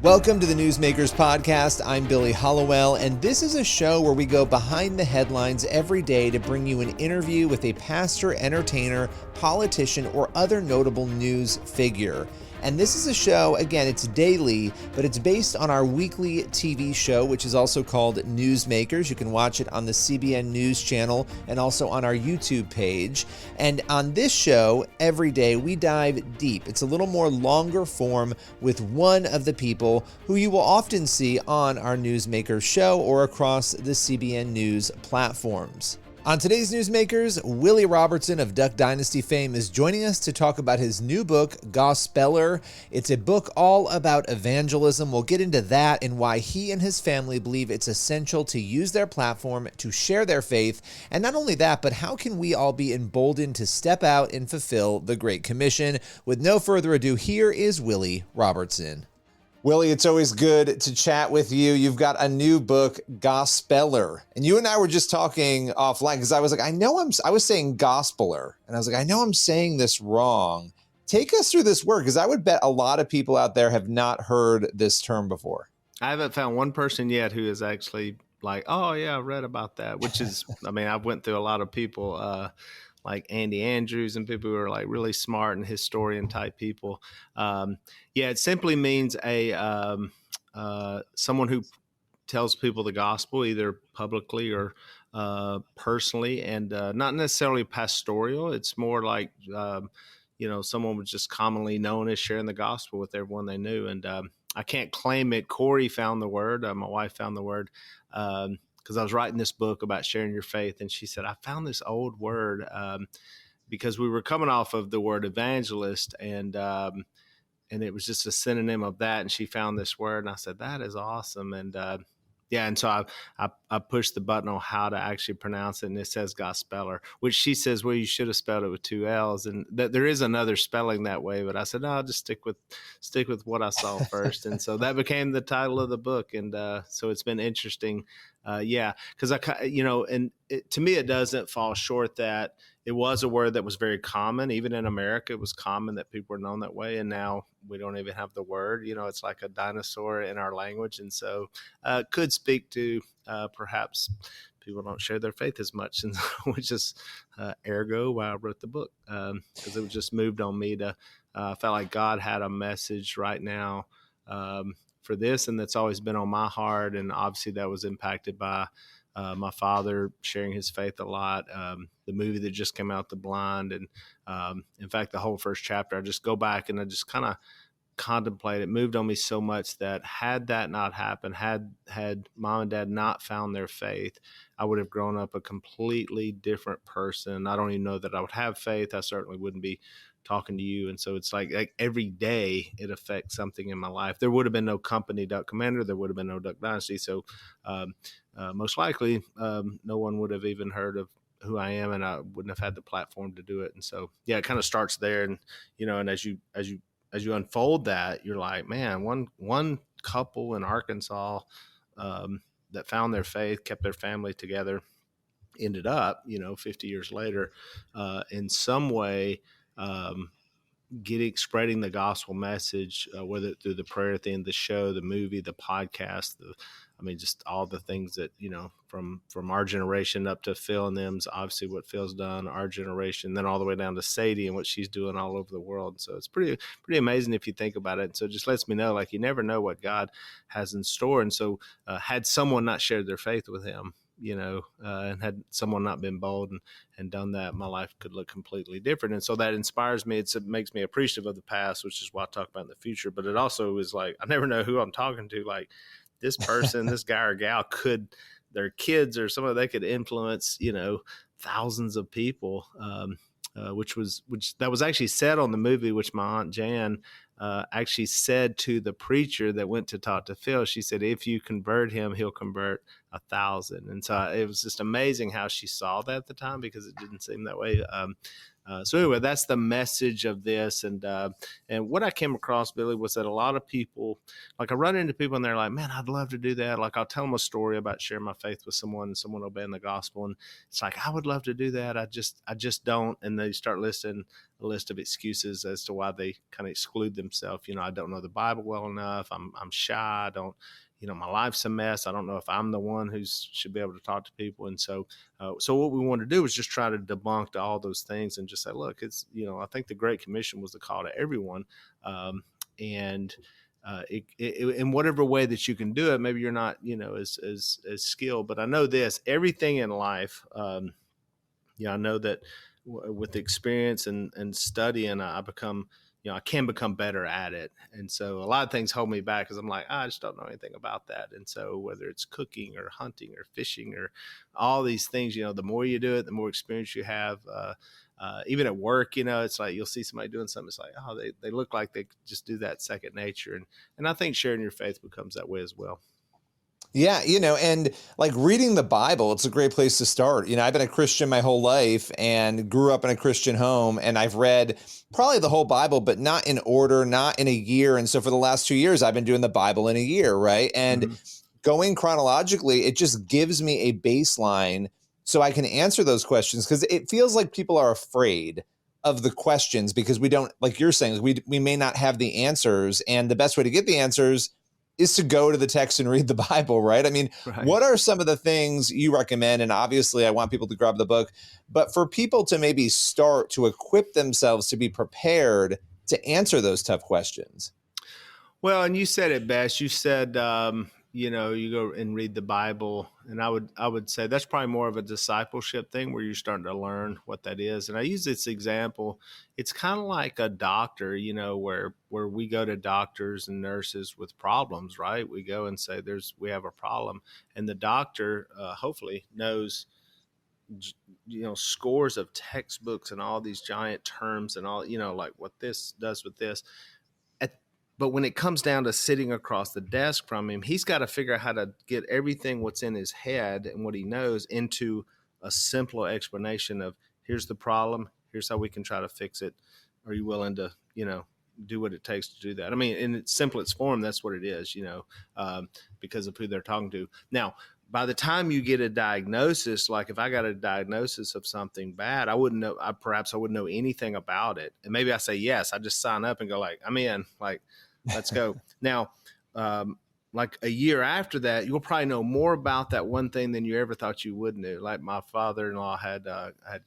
Welcome to the Newsmakers Podcast. I'm Billy Hollowell, and this is a show where we go behind the headlines every day to bring you an interview with a pastor, entertainer, politician, or other notable news figure. And this is a show, again, it's daily, but it's based on our weekly TV show, which is also called Newsmakers. You can watch it on the CBN News channel and also on our YouTube page. And on this show, every day, we dive deep. It's a little more longer form with one of the people who you will often see on our Newsmakers show or across the CBN News platforms. On today's Newsmakers, Willie Robertson of Duck Dynasty fame is joining us to talk about his new book, Gospeller. It's a book all about evangelism. We'll get into that and why he and his family believe it's essential to use their platform to share their faith. And not only that, but how can we all be emboldened to step out and fulfill the Great Commission? With no further ado, here is Willie Robertson. Willie, it's always good to chat with you. You've got a new book, Gospeller. And you and I were just talking offline because I was like, I was saying gospeler. And I was like, I know I'm saying this wrong. Take us through this word, because I would bet a lot of people out there have not heard this term before. I haven't found one person yet who is actually like, oh, yeah, I read about that, which is, I mean, I've went through a lot of people, like Andy Andrews and people who are like really smart and historian type people. It simply means someone who tells people the gospel, either publicly or personally, and not necessarily pastoral. It's more like, someone was just commonly known as sharing the gospel with everyone they knew. And I can't claim it. Corey found the word. My wife found the word. Because I was writing this book about sharing your faith, and she said, I found this old word because we were coming off of the word evangelist, and it was just a synonym of that, and she found this word, and I said, that is awesome. And and so I pushed the button on how to actually pronounce it, and it says Gospeller, which she says, well, you should have spelled it with two L's, and that there is another spelling that way, but I said, no, I'll just stick with what I saw first. And so that became the title of the book, and so it's been interesting. Because to me, it doesn't fall short that it was a word that was very common. Even in America, it was common that people were known that way. And now we don't even have the word. It's like a dinosaur in our language. And so could speak to perhaps people don't share their faith as much. And which is ergo why I wrote the book, because it just moved on me to felt like God had a message right now for this, and that's always been on my heart. And obviously that was impacted by my father sharing his faith a lot. The movie that just came out, The Blind, and in fact, the whole first chapter, I just go back and I just kind of contemplate. It moved on me so much that had that not happened, had mom and dad not found their faith, I would have grown up a completely different person. I don't even know that I would have faith. I certainly wouldn't be talking to you. And so it's like every day it affects something in my life. There would have been no company Duck Commander. There would have been no Duck Dynasty. So most likely no one would have even heard of who I am, and I wouldn't have had the platform to do it. And so, it kind of starts there. And, and as you unfold that, you're like, man, one couple in Arkansas that found their faith, kept their family together, ended up, 50 years later, in some way, spreading the gospel message, whether through the prayer at the end of the show, the movie, the podcast, just all the things that, from our generation up to Phil and them's, obviously what Phil's done, our generation, then all the way down to Sadie and what she's doing all over the world. So it's pretty amazing if you think about it. So it just lets me know, like, you never know what God has in store. And so had someone not shared their faith with him, and had someone not been bold and done that, my life could look completely different. And so that inspires me. It makes me appreciative of the past, which is what I talk about in the future. But it also is like, I never know who I'm talking to. Like, this person, this guy or gal their kids or they could influence, thousands of people, which that was actually said on the movie, which my Aunt Jan actually said to the preacher that went to talk to Phil. She said, if you convert him, he'll convert 1,000. And so it was just amazing how she saw that at the time, because it didn't seem that way. So anyway, that's the message of this. And what I came across, Billy, was that a lot of people, like, I run into people and they're like, man, I'd love to do that. Like, I'll tell them a story about sharing my faith with someone and someone obeying the gospel. And it's like, I would love to do that. I just don't. And they start listing a list of excuses as to why they kind of exclude themselves. I don't know the Bible well enough. I'm shy. I don't, my life's a mess. I don't know if I'm the one who should be able to talk to people. And so what we want to do is just try to debunk all those things and just say, look, it's, I think the Great Commission was the call to everyone. And in whatever way that you can do it, maybe you're not, as skilled, but I know this, everything in life, I know that with experience and studying, I become, I can become better at it. And so a lot of things hold me back because I'm like, I just don't know anything about that. And so whether it's cooking or hunting or fishing or all these things, the more you do it, the more experience you have. Even at work, it's like you'll see somebody doing something. It's like, oh, they look like they just do that second nature. And I think sharing your faith becomes that way as well. Yeah, and like reading the Bible, it's a great place to start. I've been a Christian my whole life and grew up in a Christian home, and I've read probably the whole Bible, but not in order, not in a year. And so for the last 2 years, I've been doing the Bible in a year, right? And going chronologically, it just gives me a baseline so I can answer those questions, because it feels like people are afraid of the questions because we don't, like you're saying, we may not have the answers. And the best way to get the answers is to go to the text and read the Bible, right? I mean, Right. What are some of the things you recommend? And obviously I want people to grab the book, but for people to maybe start to equip themselves to be prepared to answer those tough questions. Well, and you said it best. You said, you go and read the Bible, and I would say that's probably more of a discipleship thing where you're starting to learn what that is. And I use this example. It's kind of like a doctor, where we go to doctors and nurses with problems, right? We go and say, we have a problem, and the doctor hopefully knows, scores of textbooks and all these giant terms and all, like what this does with this. But when it comes down to sitting across the desk from him, he's got to figure out how to get everything what's in his head and what he knows into a simpler explanation of, here's the problem, here's how we can try to fix it. Are you willing to, do what it takes to do that? I mean, in its simplest form, that's what it is, because of who they're talking to. Now, by the time you get a diagnosis, like if I got a diagnosis of something bad, I wouldn't know, perhaps I wouldn't know anything about it. And maybe I say, yes, I just sign up and go like, I'm in, like, let's go. Now, like a year after that, you'll probably know more about that one thing than you ever thought you would know. Like my father-in-law had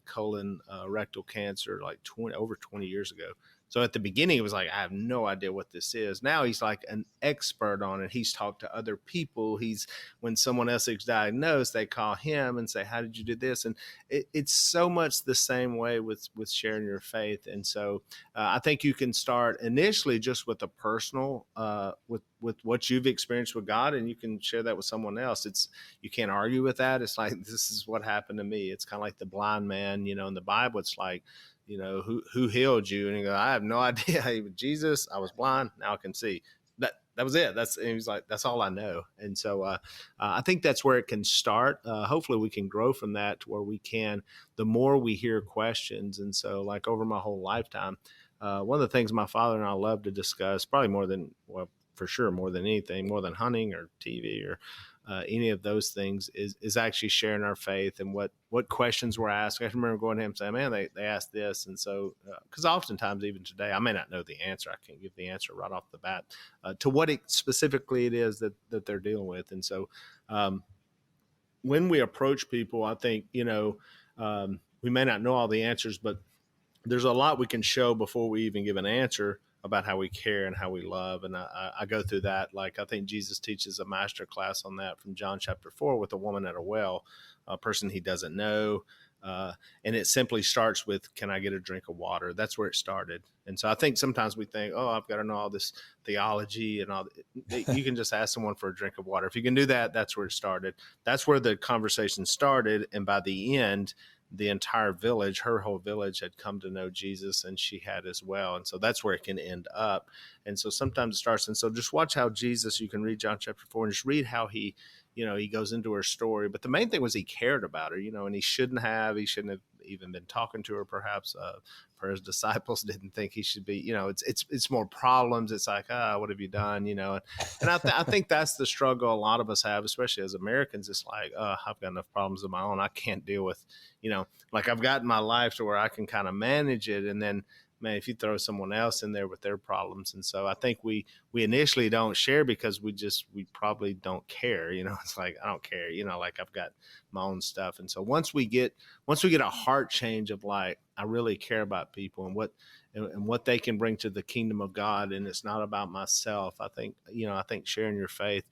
colon rectal cancer like over 20 years ago. So at the beginning, it was like, I have no idea what this is. Now he's like an expert on it. He's talked to other people. When someone else is diagnosed, they call him and say, how did you do this? And it's so much the same way with sharing your faith. And so I think you can start initially just with a personal, with what you've experienced with God, and you can share that with someone else. You can't argue with that. It's like, this is what happened to me. It's kind of like the blind man, in the Bible. It's like, who healed you? And he goes, I have no idea. Jesus, I was blind. Now I can see. That was it. And he was like, that's all I know. And so I think that's where it can start. Hopefully we can grow from that to where we can, the more we hear questions. And so like over my whole lifetime, one of the things my father and I love to discuss, probably more than anything, more than hunting or TV or any of those things, is actually sharing our faith and what questions were asked. I remember going to him and saying, man, they asked this. And so, because oftentimes even today, I may not know the answer. I can't give the answer right off the bat to what specifically it is that they're dealing with. And so when we approach people, I think, we may not know all the answers, but there's a lot we can show before we even give an answer about how we care and how we love. And I go through that. Like I think Jesus teaches a master class on that from John chapter 4 with a woman at a well, a person he doesn't know. And it simply starts with, can I get a drink of water? That's where it started. And so I think sometimes we think, oh, I've got to know all this theology and all. You can just ask someone for a drink of water. If you can do that, that's where it started. That's where the conversation started. And by the end, the entire village, her whole village, had come to know Jesus, and she had as well. And so that's where it can end up. And so sometimes it starts. And so just watch how Jesus, you can read John chapter 4 and just read how he goes into her story. But the main thing was he cared about her, and he shouldn't have even been talking to her, perhaps, for his disciples didn't think he should be, it's more problems. It's like, what have you done? And I think that's the struggle a lot of us have, especially as Americans. It's like, I've got enough problems of my own. I can't deal with, like I've gotten my life to where I can kind of manage it. And then, man, if you throw someone else in there with their problems. And so I think we initially don't share because we probably don't care, it's like, I don't care, like I've got my own stuff. And so once we get a heart change of like, I really care about people and what they can bring to the kingdom of God. And it's not about myself. I think sharing your faith,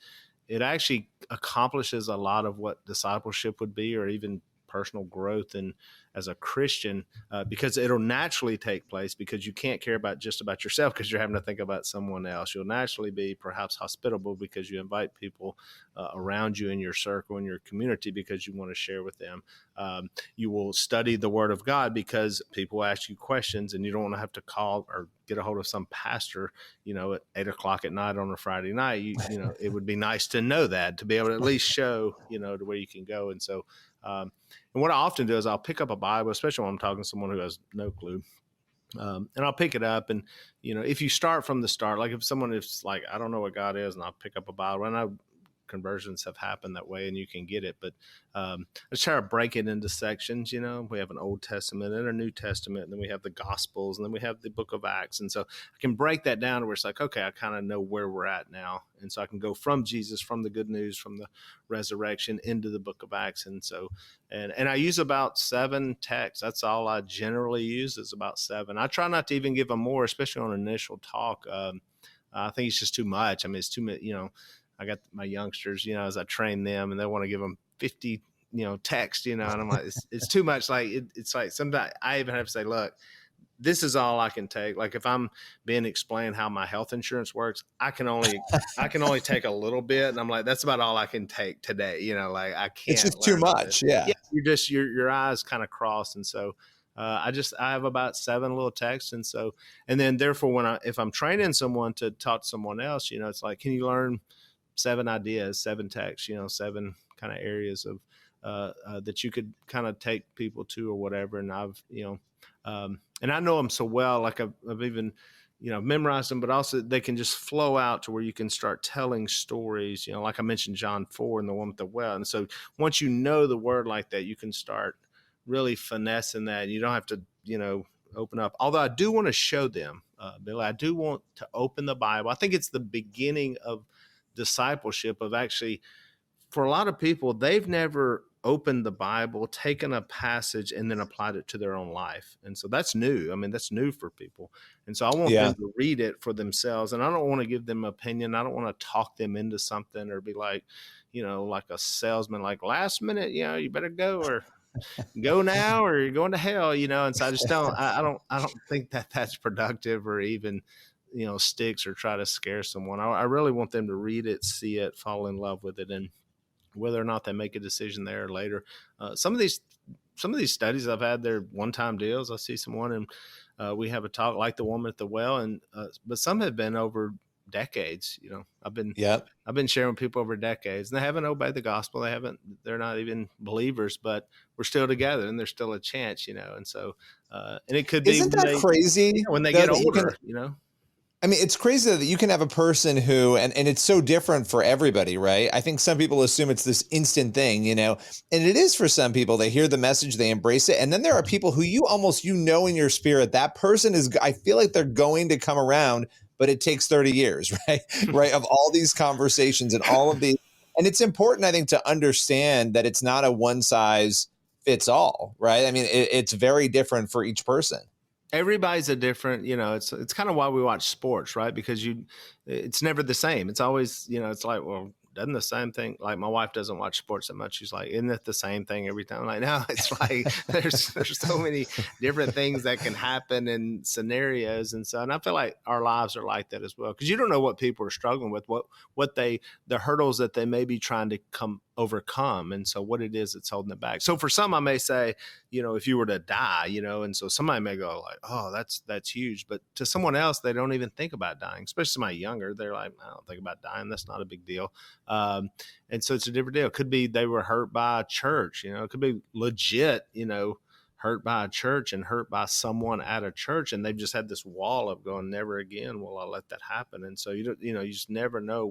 it actually accomplishes a lot of what discipleship would be, or even personal growth and as a Christian, because it'll naturally take place, because you can't care just about yourself because you're having to think about someone else. You'll naturally be perhaps hospitable because you invite people around you in your circle, in your community, because you want to share with them. You will study the Word of God because people ask you questions, and you don't want to have to call or get a hold of some pastor, at 8:00 at night on a Friday night. It would be nice to know that, to be able to at least show, to where you can go. And so, and what I often do is I'll pick up a Bible, especially when I'm talking to someone who has no clue. And I'll pick it up, and, if you start from the start, like if someone is like, I don't know what God is, and I'll pick up a Bible, and conversions have happened that way, and you can get it. But let's try to break it into sections. We have an Old Testament and a New Testament, and then we have the Gospels, and then we have the book of Acts. And so I can break that down to where it's like, okay, I kind of know where we're at now. And so I can go from Jesus, from the good news, from the resurrection into the book of Acts. And so, and I use about 7 texts. That's all I generally use, is about 7. I try not to even give them more, especially on initial talk. I think it's just too much. I mean, it's too much, I got my youngsters, as I train them, and they want to give them 50, text, and I'm like, it's too much. Like, it's like sometimes I even have to say, look, this is all I can take. Like if I'm being explained how my health insurance works, I can only take a little bit. And I'm like, that's about all I can take today. Like I can't. It's just too much. Yeah. Your eyes kind of cross. And so I have about 7 little texts. And so, and then therefore if I'm training someone to talk to someone else, it's like, can you learn 7 ideas, 7 texts, 7 kind of areas of that you could kind of take people to or whatever. And I've, and I know them so well, like I've even, memorized them, but also they can just flow out to where you can start telling stories, like I mentioned John 4 and the one with the well. And so once you know the word like that, you can start really finessing that. You don't have to, open up. Although I do want to show them, Billy, I do want to open the Bible. I think it's the beginning of discipleship, of actually, for a lot of people, they've never opened the Bible, taken a passage, and then applied it to their own life. And so that's new. I mean, that's new for people. And so I want them to read it for themselves. And I don't want to give them opinion. I don't want to talk them into something or be like, like a salesman, like last minute, you better go, or go now, or you're going to hell, And so I just I don't think that that's productive, or even, sticks, or try to scare someone. I really want them to read it, see it, fall in love with it. And whether or not they make a decision there or later, some of these studies I've had, they're one-time deals. I see someone and we have a talk like the woman at the well, and but some have been over decades. I've been sharing with people over decades, and they haven't obeyed the gospel. They're not even believers, but we're still together, and there's still a chance, And so, and it could be, isn't that crazy when they get older, I mean, it's crazy that you can have a person who, and it's so different for everybody, right? I think some people assume it's this instant thing, and it is for some people. They hear the message, they embrace it. And then there are people who you almost, in your spirit, that person is, I feel like they're going to come around, but it takes 30 years, right? Right. Of all these conversations and all of these. And it's important, I think, to understand that it's not a one size fits all, right? I mean, it's very different for each person. Everybody's a different, it's kind of why we watch sports, right? Because it's never the same. It's always, it's like, well, doesn't the same thing, like my wife doesn't watch sports that much. She's like, isn't it the same thing every time? Like, no, it's like, there's so many different things that can happen in scenarios. And so, and I feel like our lives are like that as well. Cause you don't know what people are struggling with, the hurdles that they may be trying to overcome. And so what it is that's holding them back. So for some, I may say, if you were to die, and so somebody may go like, oh, that's huge. But to someone else, they don't even think about dying, especially somebody younger. They're like, I don't think about dying. That's not a big deal. And so it's a different deal. It could be they were hurt by a church, it could be legit, hurt by a church and hurt by someone at a church, and they've just had this wall of going, never again will I let that happen. And so you just never know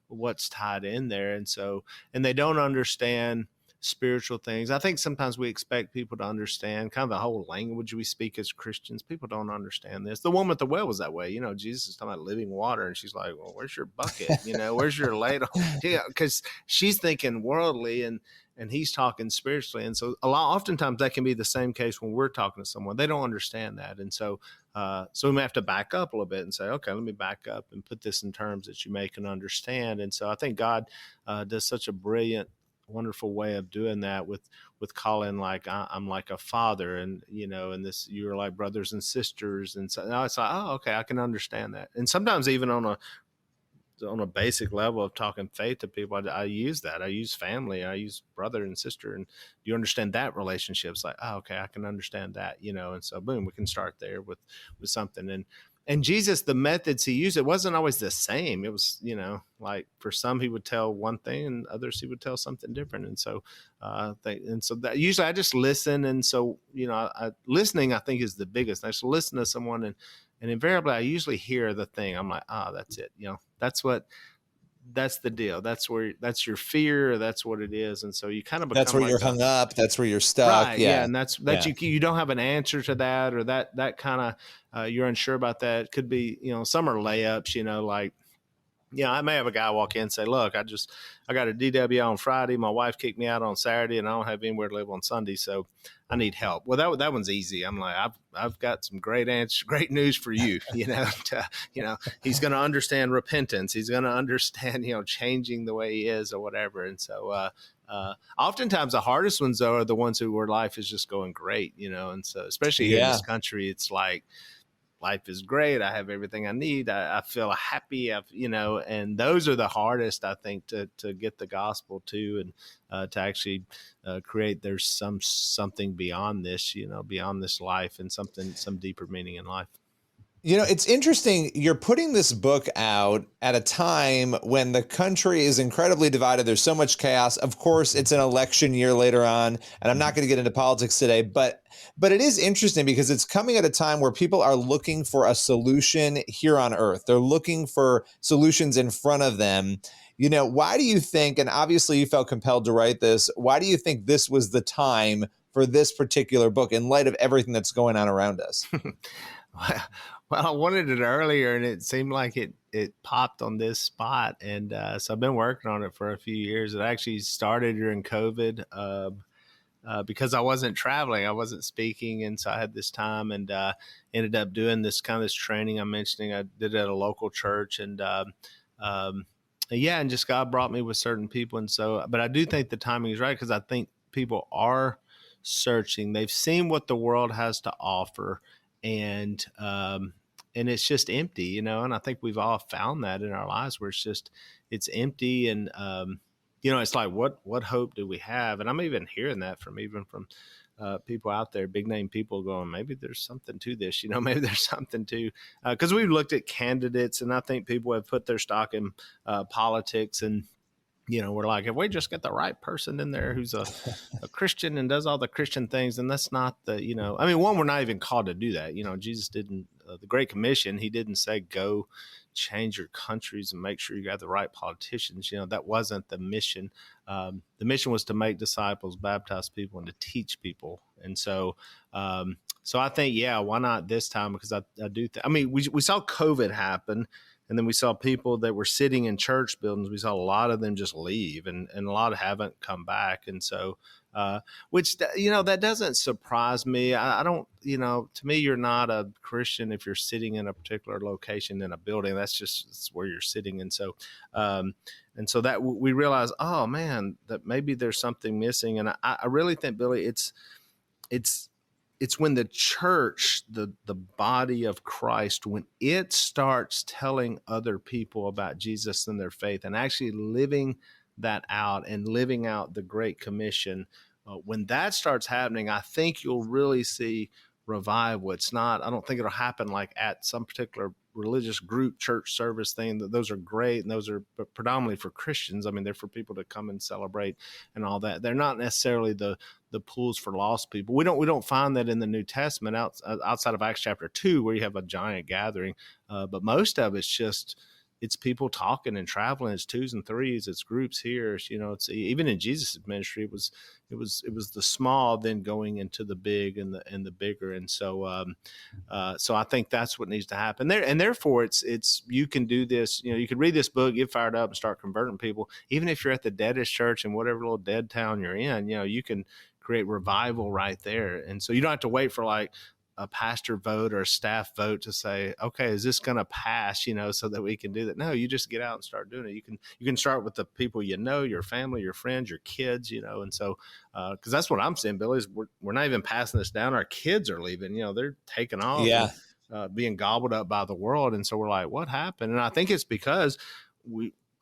what's tied in there. And they don't understand spiritual things. I think sometimes we expect people to understand kind of the whole language we speak as Christians. People don't understand this. The woman at the well was that way. Jesus is talking about living water, and she's like, well, where's your bucket? Where's your ladle? Because she's thinking worldly, and he's talking spiritually. And so oftentimes that can be the same case when we're talking to someone. They don't understand that. And so we may have to back up a little bit and say, okay, let me back up and put this in terms that you may can understand. And so I think God does such a brilliant, wonderful way of doing that with calling, like, I'm like a father, and and this, you're like brothers and sisters. And so now it's like, oh, okay, I can understand that. And sometimes even on a basic level of talking faith to people, I use that. I use family, I use brother and sister, and you understand that relationship. It's like, oh, okay, I can understand that, and so boom, we can start there with something. And Jesus, the methods he used, it wasn't always the same. It was, like for some he would tell one thing, and others he would tell something different. And so, that usually I just listen. And so, listening, I think, is the biggest. I just listen to someone, and invariably I usually hear the thing. I'm like, that's it. That's the deal. That's your fear. That's what it is. And so you kind of become, that's where you're hung up. That's where you're stuck. Right. Yeah. And that's you don't have an answer to that, or that kind of, you're unsure about that. It could be, some are layups, like, I may have a guy walk in and say, look, I got a DW on Friday. My wife kicked me out on Saturday, and I don't have anywhere to live on Sunday, so I need help. Well, that one's easy. I'm like, I've got some great news for you. He's going to understand repentance. He's going to understand, changing the way he is or whatever. And so, oftentimes the hardest ones, though, are the ones where life is just going great, and so especially here in this country, it's like, life is great. I have everything I need. I feel happy. And those are the hardest, I think, to get the gospel to, and to actually create. There's something beyond this, beyond this life, and some deeper meaning in life. It's interesting. You're putting this book out at a time when the country is incredibly divided. There's so much chaos. Of course, it's an election year later on, and I'm not going to get into politics today, but it is interesting because it's coming at a time where people are looking for a solution here on earth. They're looking for solutions in front of them. Why do you think, and obviously you felt compelled to write this, why do you think this was the time for this particular book in light of everything that's going on around us? Well, I wanted it earlier, and it seemed like it popped on this spot. And so I've been working on it for a few years. It actually started during COVID because I wasn't traveling. I wasn't speaking. And so I had this time, and ended up doing this training I'm mentioning. I did it at a local church. And and just God brought me with certain people. And so, but I do think the timing is right, because I think people are searching. They've seen what the world has to offer, and it's just empty, and I think we've all found that in our lives, where it's empty, and it's like, what hope do we have? And I'm even hearing that from people out there, big name people, going, maybe there's something to this, maybe there's something to, because we've looked at candidates, and I think people have put their stock in politics, and we're like, if we just get the right person in there who's a Christian and does all the Christian things, and that's not one, we're not even called to do that. Jesus didn't, the Great Commission, he didn't say, go change your countries and make sure you got the right politicians. That wasn't the mission. The mission was to make disciples, baptize people, and to teach people. And so, I think, why not this time? Because I do we saw COVID happen. And then we saw people that were sitting in church buildings. We saw a lot of them just leave, and a lot haven't come back. And so, which, that doesn't surprise me. I don't, to me, you're not a Christian if you're sitting in a particular location in a building. That's where you're sitting. And so, that we realize, oh man, that maybe there's something missing. And I really think, Billy, it's when the church, the body of Christ, when it starts telling other people about Jesus and their faith, and actually living that out, and living out the Great Commission, when that starts happening, I think you'll really see revival. I don't think it'll happen like at some particular religious group church service thing, those are great, and those are predominantly for Christians. I mean, they're for people to come and celebrate and all that. They're not necessarily the pools for lost people. We don't find that in the New Testament outside of Acts chapter 2, where you have a giant gathering, but most of it's people talking and traveling. It's twos and threes. It's groups here. It's even in Jesus' ministry. It was the small then going into the big and the bigger. And so so I think that's what needs to happen there. And therefore, it's you can do this. You can read this book, get fired up, and start converting people. Even if you're at the deadest church in whatever little dead town you're in, you can create revival right there. And so you don't have to wait for like a pastor vote or a staff vote to say, okay, is this going to pass, so that we can do that? No, you just get out and start doing it. You can start with the people, your family, your friends, your kids, and so, cause that's what I'm saying, Billy, is we're not even passing this down. Our kids are leaving, they're taking off, yeah, being gobbled up by the world. And so we're like, what happened? And I think it's because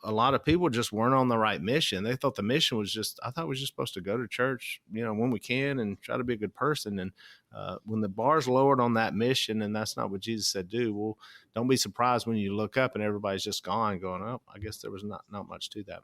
a lot of people just weren't on the right mission. They thought the mission was I thought we were just supposed to go to church, when we can and try to be a good person. And when the bar's lowered on that mission, and that's not what Jesus said do, well, don't be surprised when you look up and everybody's just gone, going, oh, I guess there was not much to that.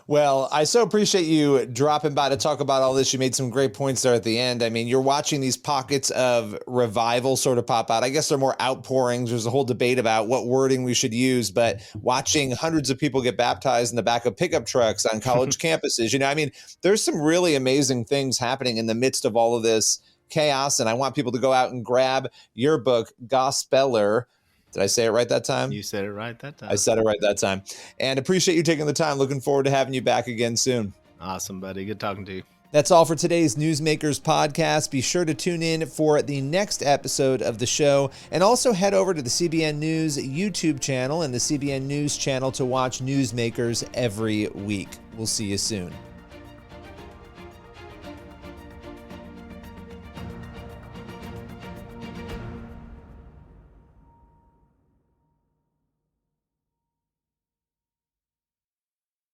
Well, I so appreciate you dropping by to talk about all this. You made some great points there at the end. I mean, you're watching these pockets of revival sort of pop out. I guess they're more outpourings. There's a whole debate about what wording we should use, but watching hundreds of people get baptized in the back of pickup trucks on college campuses, I mean, there's some really amazing things happening in the midst of all of this chaos. And I want people to go out and grab your book, Gospeller. Did I say it right that time? You said it right that time. I said it right that time. And appreciate you taking the time. Looking forward to having you back again soon. Awesome, buddy. Good talking to you. That's all for today's Newsmakers podcast. Be sure to tune in for the next episode of the show, and also head over to the CBN News YouTube channel and the CBN News channel to watch Newsmakers every week. We'll see you soon.